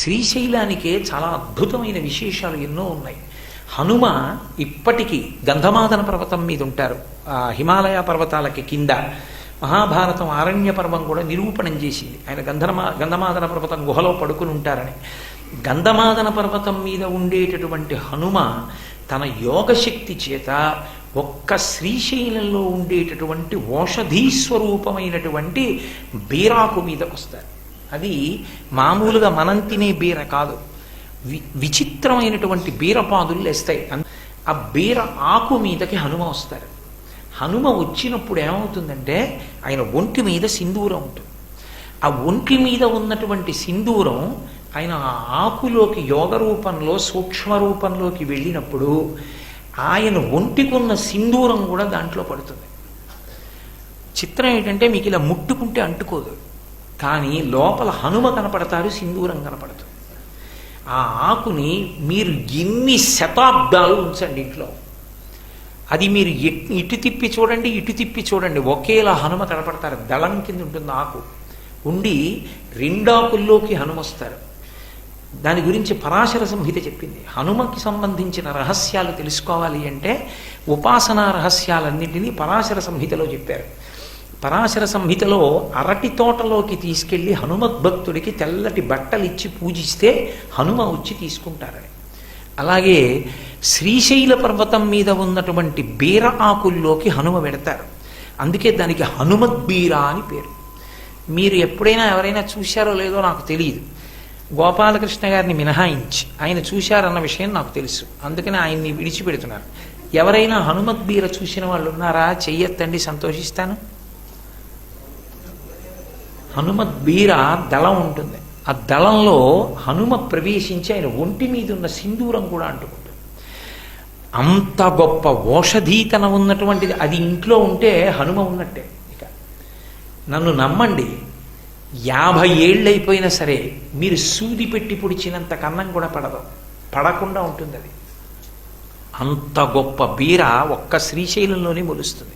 శ్రీశైలానికే చాలా అద్భుతమైన విశేషాలు ఎన్నో ఉన్నాయి. హనుమ ఇప్పటికీ గంధమాదన పర్వతం మీద ఉంటారు. హిమాలయ పర్వతాలకి కింద మహాభారతం ఆరణ్య పర్వం కూడా నిరూపణం చేసింది. ఆయన గంధమాదన పర్వతం గుహలో పడుకుని ఉంటారని. గంధమాదన పర్వతం మీద ఉండేటటువంటి హనుమ తన యోగశక్తి చేత ఒక్క శ్రీశైలంలో ఉండేటటువంటి ఓషధీస్వరూపమైనటువంటి బీరాకు మీదకు వస్తారు. అది మామూలుగా మనం తినే బీర కాదు, విచిత్రమైనటువంటి బీరపాదులు లేస్తాయి. ఆ బీర ఆకు మీదకి హనుమ వస్తారు. హనుమ వచ్చినప్పుడు ఏమవుతుందంటే ఆయన ఒంటి మీద సింధూరం ఉంటుంది. ఆ ఒంటి మీద ఉన్నటువంటి సింధూరం ఆయన ఆ ఆకులోకి యోగ రూపంలో సూక్ష్మ రూపంలోకి వెళ్ళినప్పుడు ఆయన ఒంటికున్న సింధూరం కూడా దాంట్లో పడుతుంది. చిత్రం ఏంటంటే మీకు ఇలా ముట్టుకుంటే అంటుకోదు, కానీ లోపల హనుమ కనపడతారు, సింధూరం కనపడుతుంది. ఆ ఆకుని మీరు ఎన్ని శతాబ్దాలు ఉంచండి ఇంట్లో, అది మీరు ఇటు తిప్పి చూడండి, ఇటు తిప్పి చూడండి, ఒకేలా హనుమ కనపడతారు. దళం కింద ఉంటుంది ఆకు ఉండి, రెండాకుల్లోకి హనుమ వస్తారు. దాని గురించి పరాశర సంహిత చెప్పింది. హనుమకి సంబంధించిన రహస్యాలు తెలుసుకోవాలి అంటే ఉపాసనా రహస్యాలన్నింటినీ పరాశర సంహితలో చెప్పారు. పరాశర సంహితలో అరటి తోటలోకి తీసుకెళ్లి హనుమద్భక్తుడికి తెల్లటి బట్టలు ఇచ్చి పూజిస్తే హనుమ వచ్చి తీసుకుంటారని. అలాగే శ్రీశైల పర్వతం మీద ఉన్నటువంటి బీర ఆకుల్లోకి హనుమ పెడతారు. అందుకే దానికి హనుమద్బీర అని పేరు. మీరు ఎప్పుడైనా ఎవరైనా చూశారో లేదో నాకు తెలియదు, గోపాలకృష్ణ గారిని మినహాయించి ఆయన చూశారన్న విషయం నాకు తెలుసు, అందుకని ఆయన్ని విడిచిపెడుతున్నారు. ఎవరైనా హనుమద్బీర చూసిన వాళ్ళు ఉన్నారా? చెయ్యొద్దండి, సంతోషిస్తాను. హనుమద్బీర దళం ఉంటుంది. ఆ దళంలో హనుమ ప్రవేశించి ఆయన ఒంటి మీద ఉన్న సింధూరం కూడా అంటుకుంటుంది. అంత గొప్ప ఓషధీతనం ఉన్నటువంటిది. అది ఇంట్లో ఉంటే హనుమ ఉన్నట్టే. ఇక నన్ను నమ్మండి, 50 ఏళ్ళైపోయినా సరే మీరు సూది పెట్టి పొడిచినంత కన్నం కూడా పడకుండా ఉంటుంది. అది అంత గొప్ప బీర ఒక్క శ్రీశైలంలోనే మొలుస్తుంది.